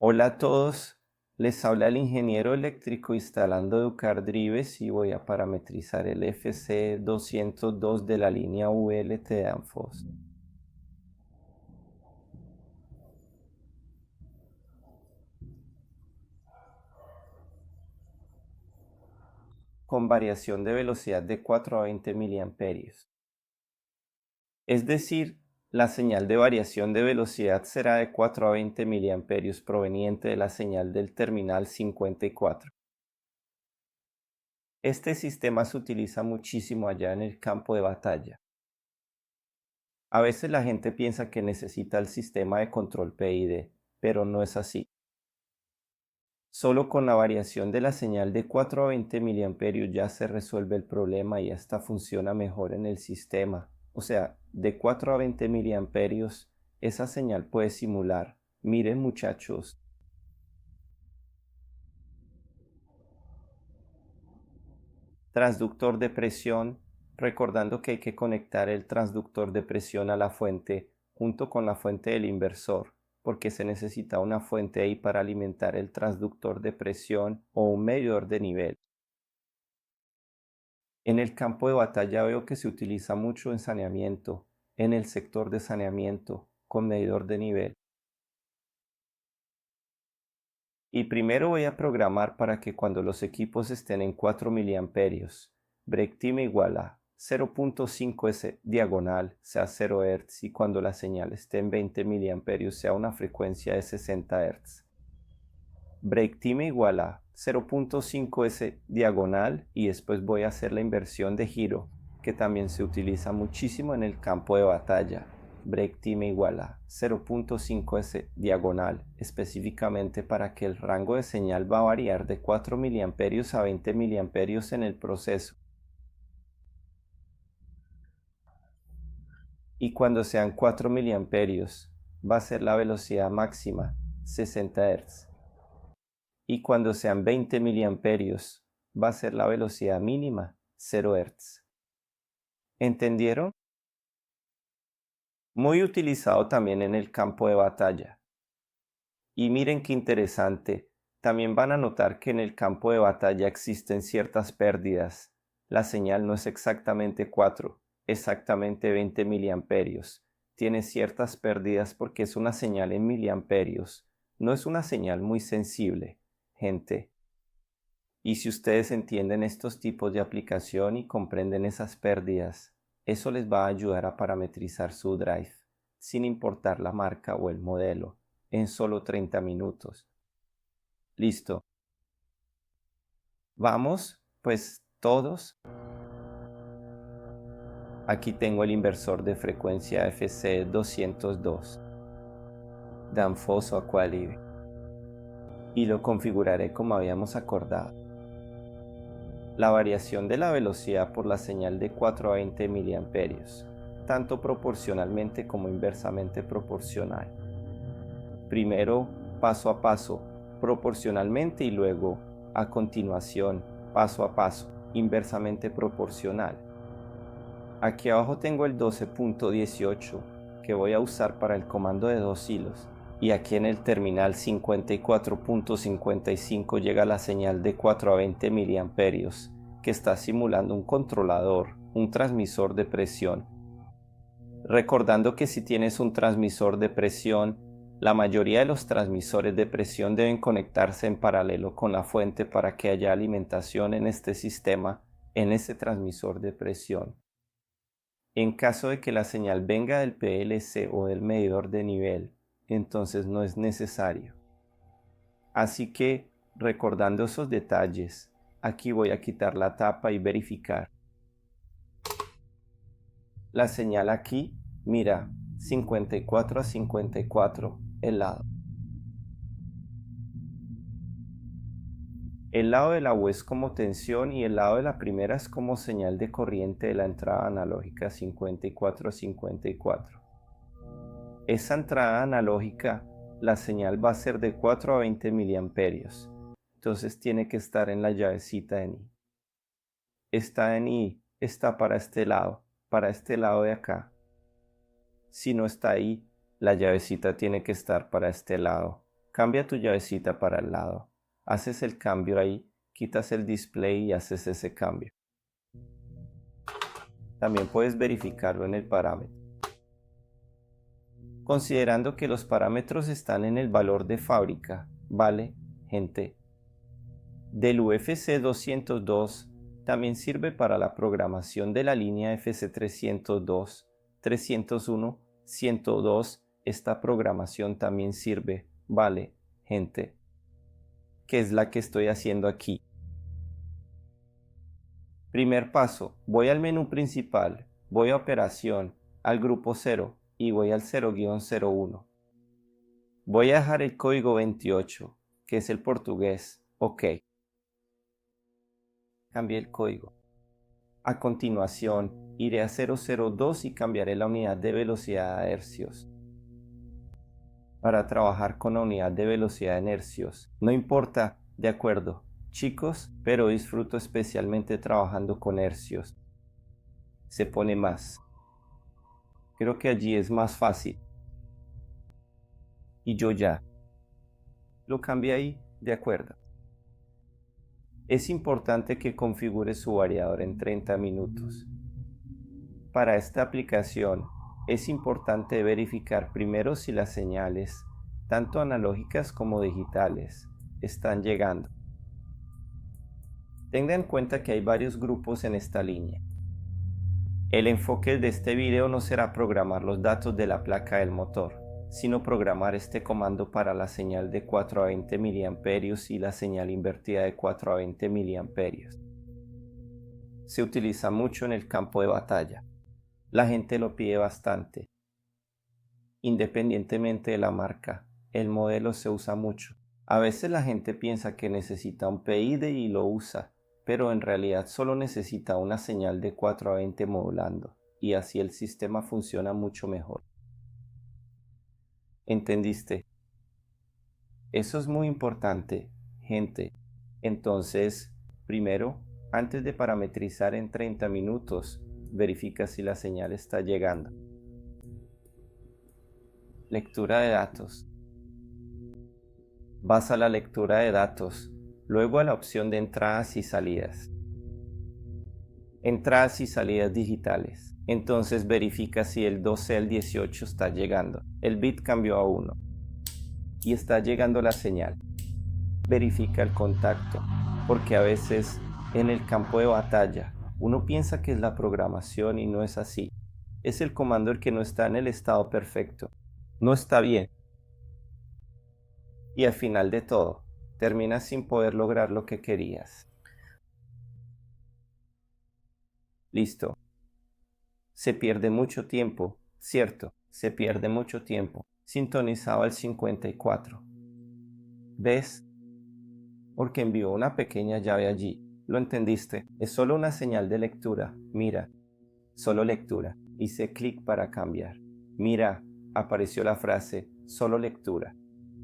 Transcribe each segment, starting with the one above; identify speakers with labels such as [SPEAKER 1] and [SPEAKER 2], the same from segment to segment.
[SPEAKER 1] Hola a todos, les habla el ingeniero eléctrico instalando Educar Drives y voy a parametrizar el FC202 de la línea VLT de Danfoss. Con variación de velocidad de 4 a 20 miliamperios. Es decir, la señal de variación de velocidad será de 4 a 20 miliamperios proveniente de la señal del terminal 54. Este sistema se utiliza muchísimo allá en el campo de batalla. A veces la gente piensa que necesita el sistema de control PID, pero no es así. Solo con la variación de la señal de 4 a 20 miliamperios ya se resuelve el problema y hasta funciona mejor en el sistema. O sea, de 4 a 20 miliamperios, esa señal puede simular. Miren muchachos. Transductor de presión, recordando que hay que conectar el transductor de presión a la fuente junto con la fuente del inversor, porque se necesita una fuente ahí para alimentar el transductor de presión o un medidor de nivel. En el campo de batalla veo que se utiliza mucho en saneamiento, en el sector de saneamiento, con medidor de nivel. Y primero voy a programar para que cuando los equipos estén en 4 miliamperios, break time igual a 0.5S diagonal sea 0 Hz y cuando la señal esté en 20 miliamperios sea una frecuencia de 60 Hz. Break time igual a 0.5S diagonal y después voy a hacer la inversión de giro que también se utiliza muchísimo en el campo de batalla. Break time igual a 0.5S diagonal, específicamente para que el rango de señal va a variar de 4 miliamperios a 20 miliamperios en el proceso. Y cuando sean 4 miliamperios, va a ser la velocidad máxima, 60 Hz. Y cuando sean 20 miliamperios, va a ser la velocidad mínima, 0 Hz. ¿Entendieron? Muy utilizado también en el campo de batalla. Y miren qué interesante, también van a notar que en el campo de batalla existen ciertas pérdidas. La señal no es exactamente 4, exactamente 20 miliamperios. Tiene ciertas pérdidas porque es una señal en miliamperios. No es una señal muy sensible, gente. Y si ustedes entienden estos tipos de aplicación y comprenden esas pérdidas, eso les va a ayudar a parametrizar su drive, sin importar la marca o el modelo, en solo 30 minutos. Listo. Vamos, pues todos. Aquí tengo el inversor de frecuencia FC202, Danfoss o Aqualive, y lo configuraré como habíamos acordado. La variación de la velocidad por la señal de 4 a 20 miliamperios, tanto proporcionalmente como inversamente proporcional. Primero, paso a paso, proporcionalmente y luego, a continuación, paso a paso, inversamente proporcional. Aquí abajo tengo el 12.18 que voy a usar para el comando de 2 hilos. Y aquí en el terminal 54.55 llega la señal de 4 a 20 miliamperios que está simulando un controlador, un transmisor de presión. Recordando que si tienes un transmisor de presión, la mayoría de los transmisores de presión deben conectarse en paralelo con la fuente para que haya alimentación en este sistema, en este transmisor de presión. En caso de que la señal venga del PLC o del medidor de nivel, entonces no es necesario. Así que, recordando esos detalles, aquí voy a quitar la tapa y verificar. La señal aquí, mira, 54 a 54, el lado. El lado de la U es como tensión y el lado de la primera es como señal de corriente de la entrada analógica 54 a 54. Esa entrada analógica, la señal va a ser de 4 a 20 miliamperios. Entonces tiene que estar en la llavecita en I. Esta en I está para este lado de acá. Si no está ahí, la llavecita tiene que estar para este lado. Cambia tu llavecita para el lado. Haces el cambio ahí, quitas el display y haces ese cambio. También puedes verificarlo en el parámetro. Considerando que los parámetros están en el valor de fábrica, ¿vale, gente? Del UFC 202 también sirve para la programación de la línea FC 302, 301, 102. Esta programación también sirve, ¿vale, gente? Que es la que estoy haciendo aquí. Primer paso, voy al menú principal, voy a operación, al grupo 0 y voy al 0-01. Voy a dejar el código 28, que es el portugués. OK. Cambié el código. A continuación, iré a 002 y cambiaré la unidad de velocidad a hercios. Para trabajar con la unidad de velocidad en hercios, no importa, de acuerdo, chicos, pero disfruto especialmente trabajando con hercios. Se pone más. Creo que allí es más fácil. Y yo ya. Lo cambié ahí, de acuerdo. Es importante que configure su variador en 30 minutos. Para esta aplicación, es importante verificar primero si las señales, tanto analógicas como digitales, están llegando. Tenga en cuenta que hay varios grupos en esta línea. El enfoque de este video no será programar los datos de la placa del motor, sino programar este comando para la señal de 4 a 20 mA y la señal invertida de 4 a 20 mA. Se utiliza mucho en el campo de batalla. La gente lo pide bastante. Independientemente de la marca, el modelo se usa mucho. A veces la gente piensa que necesita un PID y lo usa, pero en realidad solo necesita una señal de 4 a 20 modulando, y así el sistema funciona mucho mejor. ¿Entendiste? Eso es muy importante, gente. Entonces, primero, antes de parametrizar en 30 minutos, verifica si la señal está llegando. Lectura de datos. Vas a la lectura de datos, luego a la opción de entradas y salidas. Entradas y salidas digitales. Entonces verifica si el 12 al 18 está llegando. El bit cambió a 1 y está llegando la señal. Verifica el contacto, porque a veces en el campo de batalla uno piensa que es la programación y no es así. Es el comando el que no está en el estado perfecto. No está bien. Y al final de todo, terminas sin poder lograr lo que querías. Listo. Se pierde mucho tiempo, cierto, se pierde mucho tiempo. Sintonizado al 54. ¿Ves? Porque envió una pequeña llave allí. ¿Lo entendiste? Es solo una señal de lectura. Mira, solo lectura. Hice clic para cambiar. Mira, apareció la frase, solo lectura.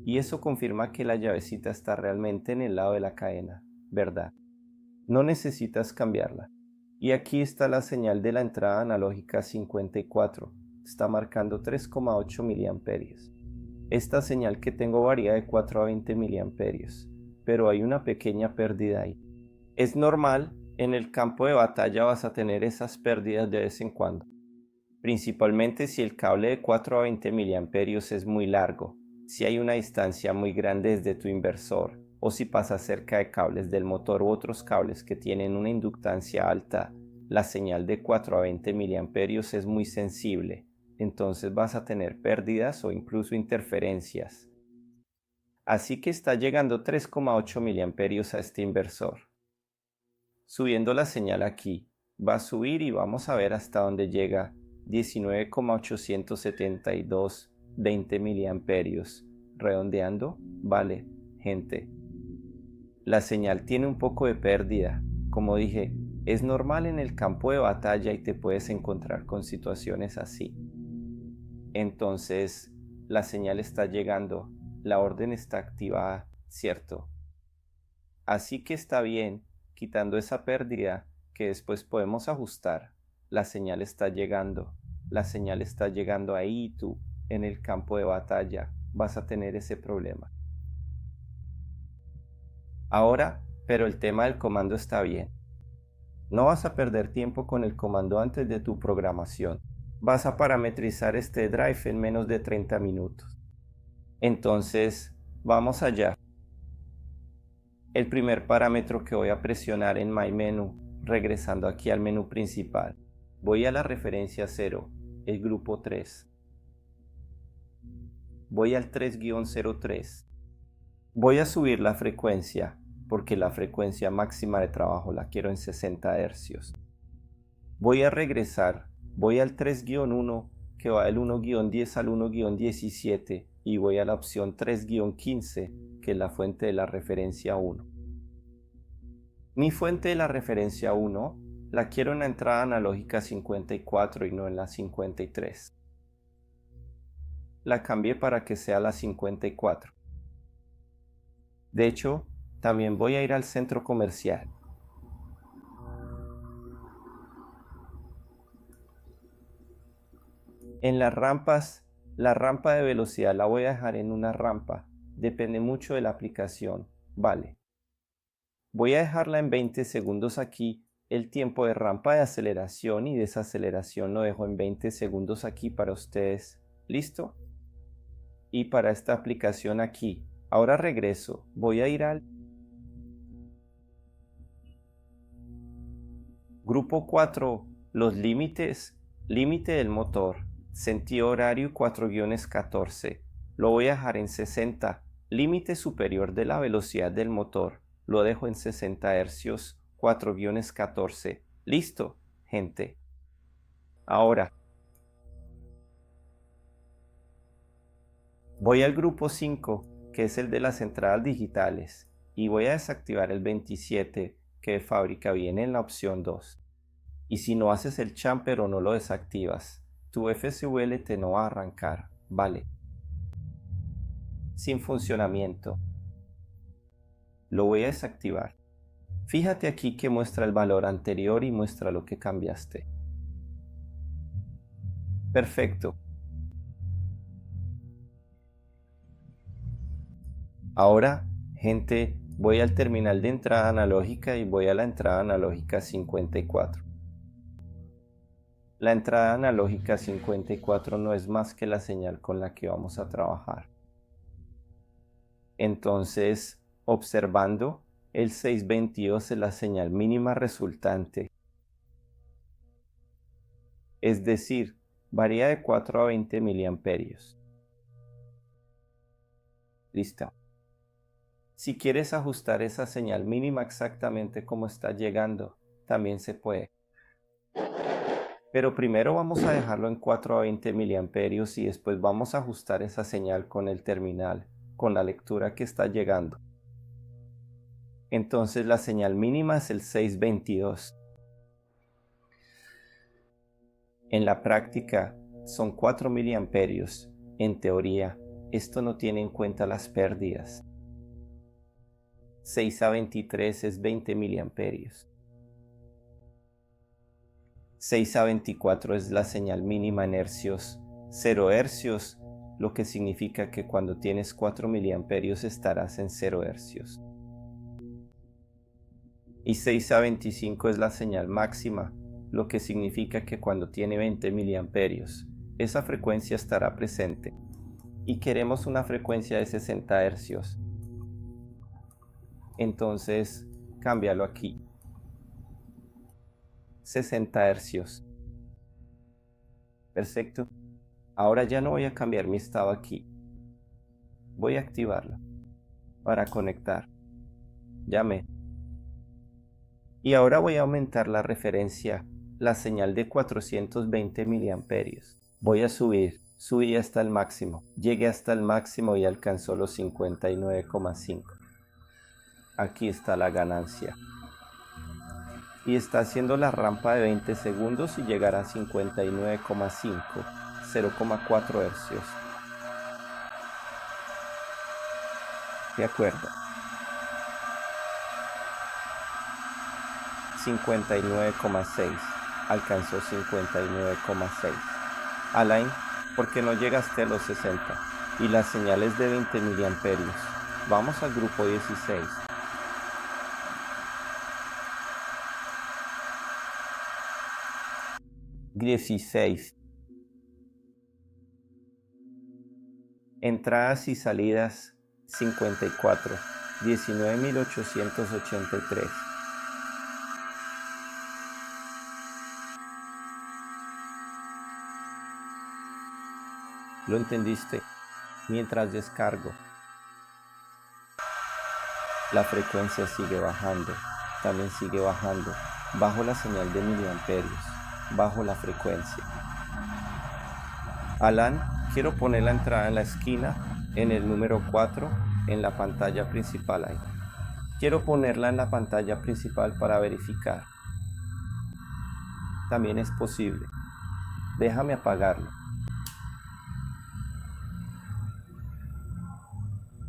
[SPEAKER 1] Y eso confirma que la llavecita está realmente en el lado de la cadena, ¿verdad? No necesitas cambiarla. Y aquí está la señal de la entrada analógica 54. Está marcando 3,8 miliamperios. Esta señal que tengo varía de 4 a 20 miliamperios, pero hay una pequeña pérdida ahí. Es normal, en el campo de batalla vas a tener esas pérdidas de vez en cuando. Principalmente si el cable de 4 a 20 miliamperios es muy largo, si hay una distancia muy grande desde tu inversor, o si pasa cerca de cables del motor u otros cables que tienen una inductancia alta, la señal de 4 a 20 miliamperios es muy sensible, entonces vas a tener pérdidas o incluso interferencias. Así que está llegando 3,8 miliamperios a este inversor. Subiendo la señal aquí, va a subir y vamos a ver hasta dónde llega 19,872 20 miliamperios. Redondeando, vale, gente. La señal tiene un poco de pérdida. Como dije, es normal en el campo de batalla y te puedes encontrar con situaciones así. Entonces, la señal está llegando, la orden está activada, ¿cierto? Así que está bien, quitando esa pérdida que después podemos ajustar. La señal está llegando ahí y tú, en el campo de batalla, vas a tener ese problema. Ahora, pero el tema del comando está bien. No vas a perder tiempo con el comando antes de tu programación. Vas a parametrizar este drive en menos de 30 minutos. Entonces, vamos allá. El primer parámetro que voy a presionar en My Menu, regresando aquí al menú principal, voy a la referencia 0, el grupo 3. Voy al 3-03. Voy a subir la frecuencia, porque la frecuencia máxima de trabajo la quiero en 60 Hz. Voy a regresar, voy al 3-1, que va del 1-10 al 1-17, y voy a la opción 3-15, que es la fuente de la referencia 1. Mi fuente de la referencia 1 la quiero en la entrada analógica 54 y no en la 53. La cambié para que sea la 54. De hecho, también voy a ir al centro comercial. En las rampas, la rampa de velocidad la voy a dejar en una rampa. Depende mucho de la aplicación. Vale. Voy a dejarla en 20 segundos aquí. El tiempo de rampa de aceleración y desaceleración lo dejo en 20 segundos aquí para ustedes. ¿Listo? Y para esta aplicación aquí. Ahora regreso. Voy a ir al grupo 4. Los límites. Límite del motor. Sentido horario 4-14. Lo voy a dejar en 60. Límite superior de la velocidad del motor. Lo dejo en 60 Hz 4-14. Listo, gente. Ahora voy al grupo 5, que es el de las entradas digitales, y voy a desactivar el 27, que de fábrica viene en la opción 2. Y si no haces el champer o no lo desactivas, tu FSVLT no va a arrancar, ¿vale? Sin funcionamiento. Lo voy a desactivar. Fíjate aquí que muestra el valor anterior y muestra lo que cambiaste. Perfecto. Ahora, gente, voy al terminal de entrada analógica y voy a la entrada analógica 54. La entrada analógica 54 no es más que la señal con la que vamos a trabajar. Entonces, observando, el 622 es la señal mínima resultante. Es decir, varía de 4 a 20 miliamperios. Listo. Si quieres ajustar esa señal mínima exactamente como está llegando, también se puede. Pero primero vamos a dejarlo en 4 a 20 miliamperios y después vamos a ajustar esa señal con el terminal, con la lectura que está llegando. Entonces la señal mínima es el 622. En la práctica son 4 miliamperios. En teoría, esto no tiene en cuenta las pérdidas. 6 a 23 es 20 miliamperios. 6 a 24 es la señal mínima en hercios. 0 hercios, lo que significa que cuando tienes 4 miliamperios estarás en 0 hercios. Y 6 a 25 es la señal máxima, lo que significa que cuando tiene 20 miliamperios, esa frecuencia estará presente. Y queremos una frecuencia de 60 hercios. Entonces, cámbialo aquí. 60 hercios. Perfecto. Ahora ya no voy a cambiar mi estado aquí. Voy a activarlo para conectar. Llame. Y ahora voy a aumentar la referencia, la señal de 420 miliamperios. Voy a subí hasta el máximo. Llegué hasta el máximo y alcanzó los 59,5. Aquí está la ganancia. Y está haciendo la rampa de 20 segundos y llegará a 59,5, 0,4 hercios. De acuerdo. 59,6. Alcanzó 59,6. Alain, ¿por qué no llegaste a los 60? Y las señales de 20 miliamperios. Vamos al grupo 16. 16. Entradas y salidas 54, 19.883. ¿Lo entendiste? Mientras descargo, la frecuencia sigue bajando, también sigue bajando. Bajo la señal de miliamperios, bajo la frecuencia. Alan, quiero poner la entrada en la esquina, en el número 4, en la pantalla principal ahí. Quiero ponerla en la pantalla principal para verificar. También es posible. Déjame apagarlo.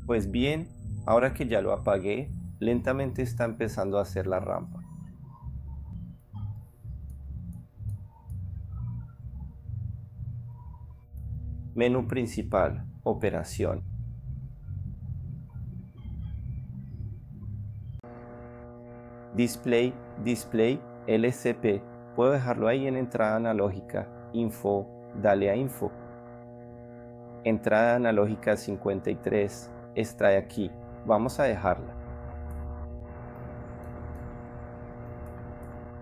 [SPEAKER 1] Pues bien, ahora que ya lo apagué, lentamente está empezando a hacer la rampa. Menú principal, operación. Display, LCP. Puedo dejarlo ahí en entrada analógica. Info, dale a info. Entrada analógica 53. Extrae aquí. Vamos a dejarla.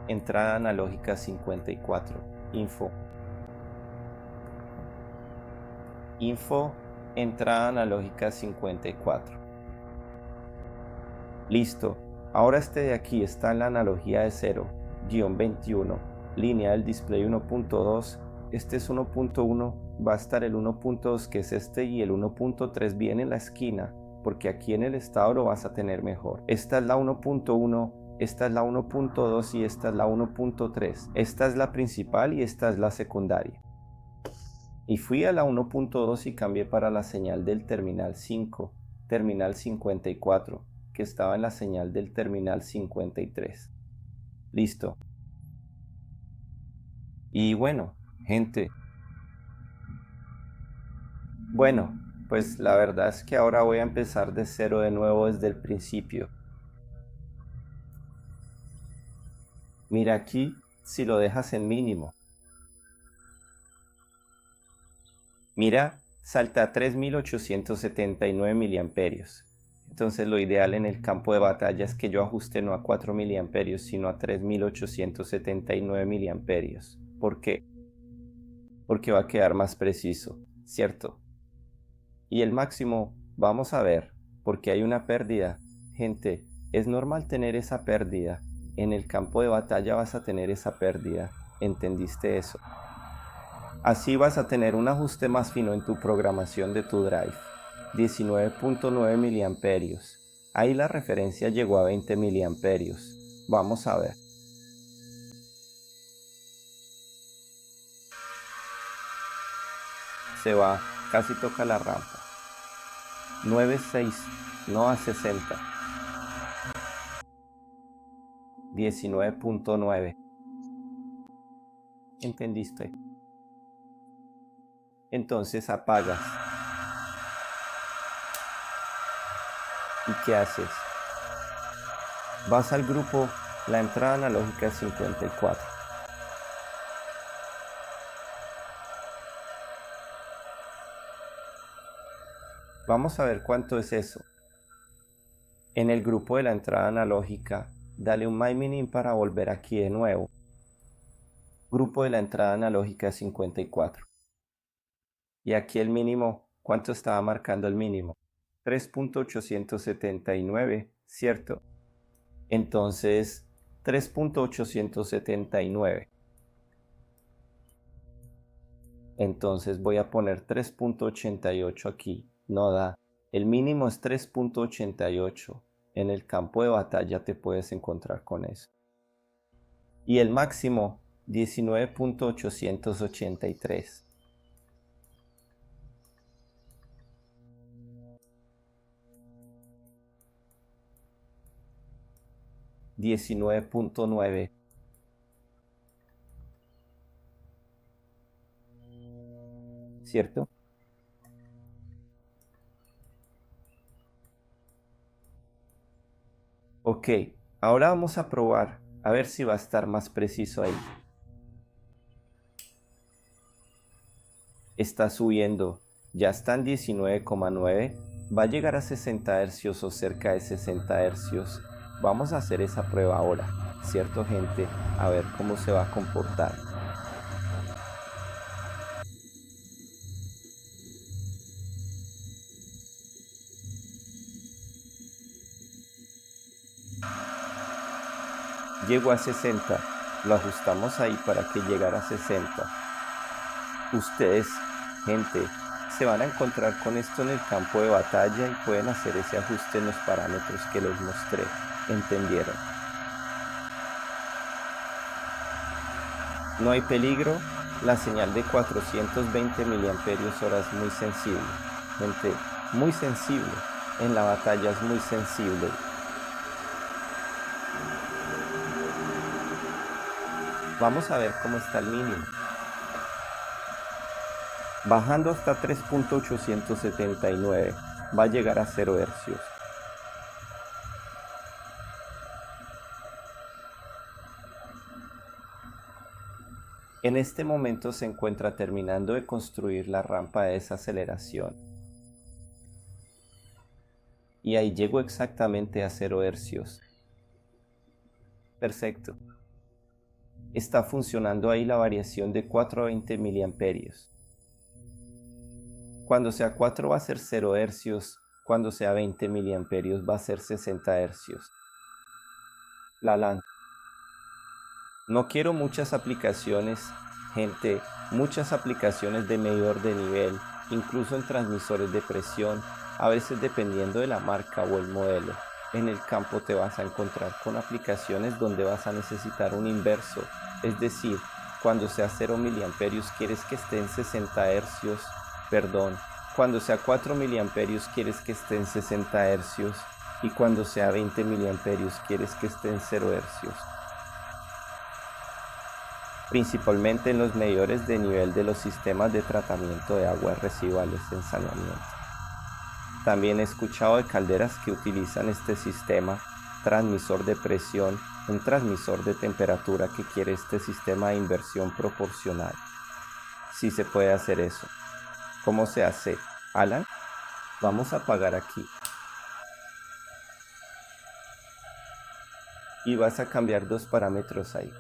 [SPEAKER 1] Entrada analógica 54. Info. Info, entrada analógica 54. Listo. Ahora este de aquí está en la analogía de 0-21. Línea del display 1.2. Este es 1.1. Va a estar el 1.2 que es este y el 1.3 viene en la esquina, porque aquí en el estado lo vas a tener mejor. Esta es la 1.1. Esta es la 1.2 y esta es la 1.3. Esta es la principal y esta es la secundaria. Y fui a la 1.2 y cambié para la señal del terminal 5, terminal 54, que estaba en la señal del terminal 53. Listo. Y bueno, gente. Bueno, pues la verdad es que ahora voy a empezar de cero de nuevo desde el principio. Mira aquí si lo dejas en mínimo. Mira, salta a 3.879 miliamperios. Entonces lo ideal en el campo de batalla es que yo ajuste no a 4 miliamperios, sino a 3.879 miliamperios. ¿Por qué? Porque va a quedar más preciso, ¿cierto? Y el máximo, vamos a ver, porque hay una pérdida. Gente, es normal tener esa pérdida. En el campo de batalla vas a tener esa pérdida. ¿Entendiste eso? Así vas a tener un ajuste más fino en tu programación de tu drive. 19.9 miliamperios. Ahí la referencia llegó a 20 miliamperios. Vamos a ver. Se va, casi toca la rampa. 9.6, no a 60. 19.9. ¿Entendiste? Entonces apagas. ¿Y qué haces? Vas al grupo, la entrada analógica 54. Vamos a ver cuánto es eso. En el grupo de la entrada analógica, dale un MyMinim para volver aquí de nuevo. Grupo de la entrada analógica 54. Y aquí el mínimo, ¿cuánto estaba marcando el mínimo? 3.879, ¿cierto? Entonces, 3.879. Entonces voy a poner 3.88 aquí. No da. El mínimo es 3.88. En el campo de batalla te puedes encontrar con eso. Y el máximo, 19.883. 19.9. ¿Cierto? Ok, ahora vamos a probar a ver si va a estar más preciso ahí. Está subiendo, ya está en 19,9, va a llegar a 60 hercios o cerca de 60 hercios. Vamos a hacer esa prueba ahora, ¿cierto, gente? A ver cómo se va a comportar. Llegó a 60, lo ajustamos ahí para que llegara a 60. Ustedes, gente, se van a encontrar con esto en el campo de batalla y pueden hacer ese ajuste en los parámetros que les mostré. ¿Entendieron? No hay peligro. La señal de 420 miliamperios hora es muy sensible. Gente, muy sensible. En la batalla es muy sensible. Vamos a ver cómo está el mínimo. Bajando hasta 3.879, va a llegar a 0 hercios. En este momento se encuentra terminando de construir la rampa de desaceleración. Y ahí llegó exactamente a 0 hercios. Perfecto. Está funcionando ahí la variación de 4 a 20 miliamperios. Cuando sea 4 va a ser 0 hercios, cuando sea 20 miliamperios va a ser 60 hercios. La LAN. No quiero muchas aplicaciones, gente, muchas aplicaciones de medidor de nivel, incluso en transmisores de presión, a veces dependiendo de la marca o el modelo. En el campo te vas a encontrar con aplicaciones donde vas a necesitar un inverso, es decir, cuando sea 0 miliamperios quieres que esté en 60 hercios, cuando sea 4 miliamperios quieres que esté en 60 hercios y cuando sea 20 miliamperios quieres que esté en 0 hercios. Principalmente en los medidores de nivel de los sistemas de tratamiento de aguas residuales en saneamiento. También he escuchado de calderas que utilizan este sistema, transmisor de presión, un transmisor de temperatura que quiere este sistema de inversión proporcional. Sí se puede hacer eso. ¿Cómo se hace, Alan? Vamos a apagar aquí. Y vas a cambiar dos parámetros ahí.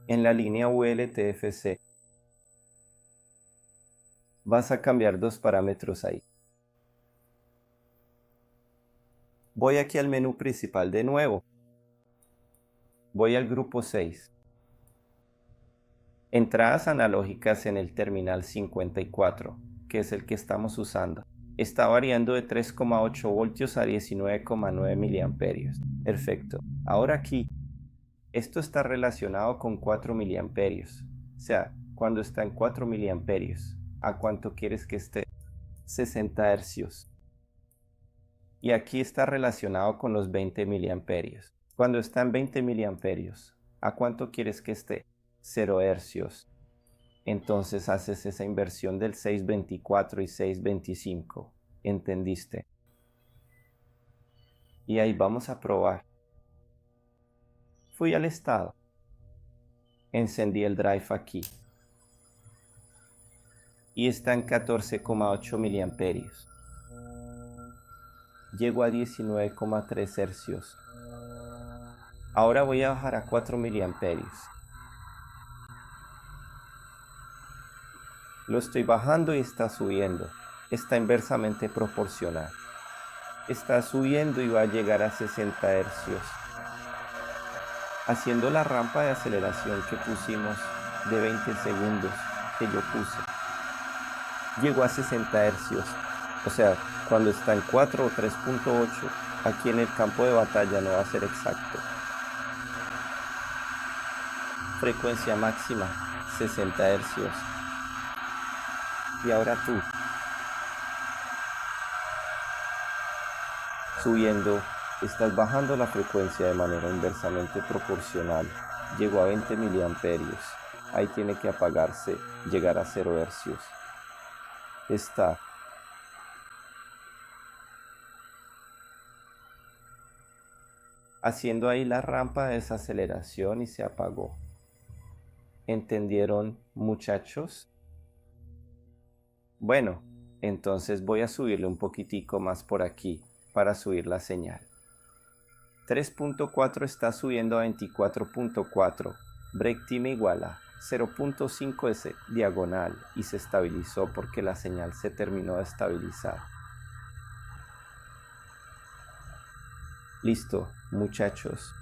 [SPEAKER 1] En la línea VLTFC vas a cambiar dos parámetros ahí. Voy aquí al menú principal de nuevo. Voy al grupo 6. Entradas analógicas en el terminal 54, que es el que estamos usando. Está variando de 3,8 voltios a 19,9 miliamperios. Perfecto. Ahora aquí, esto está relacionado con 4 miliamperios. O sea, cuando está en 4 miliamperios, ¿a cuánto quieres que esté? 60 hercios. Y aquí está relacionado con los 20 miliamperios. Cuando está en 20 miliamperios, ¿a cuánto quieres que esté? 0 hercios. Entonces haces esa inversión del 624 y 625. ¿Entendiste? Y ahí vamos a probar. Fui al estado. Encendí el drive aquí. Y está en 14,8 miliamperios. Llego a 19,3 hercios. Ahora voy a bajar a 4 miliamperios. Lo estoy bajando y está subiendo. Está inversamente proporcional. Está subiendo y va a llegar a 60 hercios. Haciendo la rampa de aceleración que pusimos de 20 segundos que yo puse. Llegó a 60 hercios. O sea, cuando está en 4 o 3.8, aquí en el campo de batalla no va a ser exacto. Frecuencia máxima, 60 hercios. Y ahora tú. Subiendo, estás bajando la frecuencia de manera inversamente proporcional. Llegó a 20 miliamperios. Ahí tiene que apagarse, llegar a 0 hercios. Está. Haciendo ahí la rampa de desaceleración y se apagó. ¿Entendieron, muchachos? Bueno, entonces voy a subirle un poquitico más por aquí para subir la señal. 3.4 está subiendo a 24.4. Break time igual a 0.5s diagonal y se estabilizó porque la señal se terminó de estabilizar. Listo, muchachos.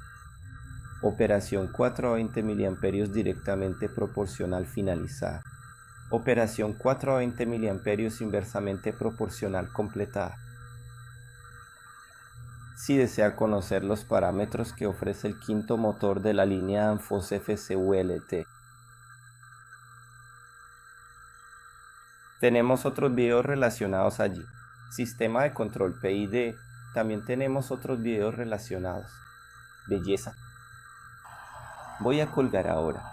[SPEAKER 1] Operación 4 a 20 mA directamente proporcional finalizada. Operación 4 a 20 mA inversamente proporcional completada. Si desea conocer los parámetros que ofrece el quinto motor de la línea Danfoss FCULT, tenemos otros videos relacionados allí. Sistema de control PID, también tenemos otros videos relacionados. Belleza. Voy a colgar ahora.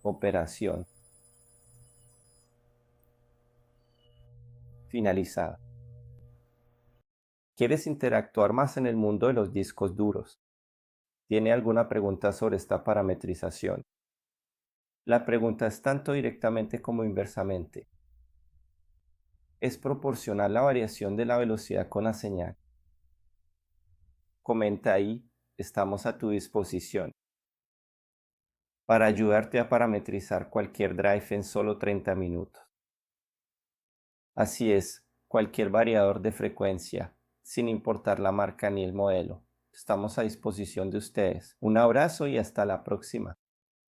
[SPEAKER 1] Operación finalizada. ¿Quieres interactuar más en el mundo de los discos duros? ¿Tiene alguna pregunta sobre esta parametrización? La pregunta es tanto directamente como inversamente. Es proporcional la variación de la velocidad con la señal. Comenta ahí, estamos a tu disposición para ayudarte a parametrizar cualquier drive en solo 30 minutos. Así es, cualquier variador de frecuencia, sin importar la marca ni el modelo. Estamos a disposición de ustedes. Un abrazo y hasta la próxima.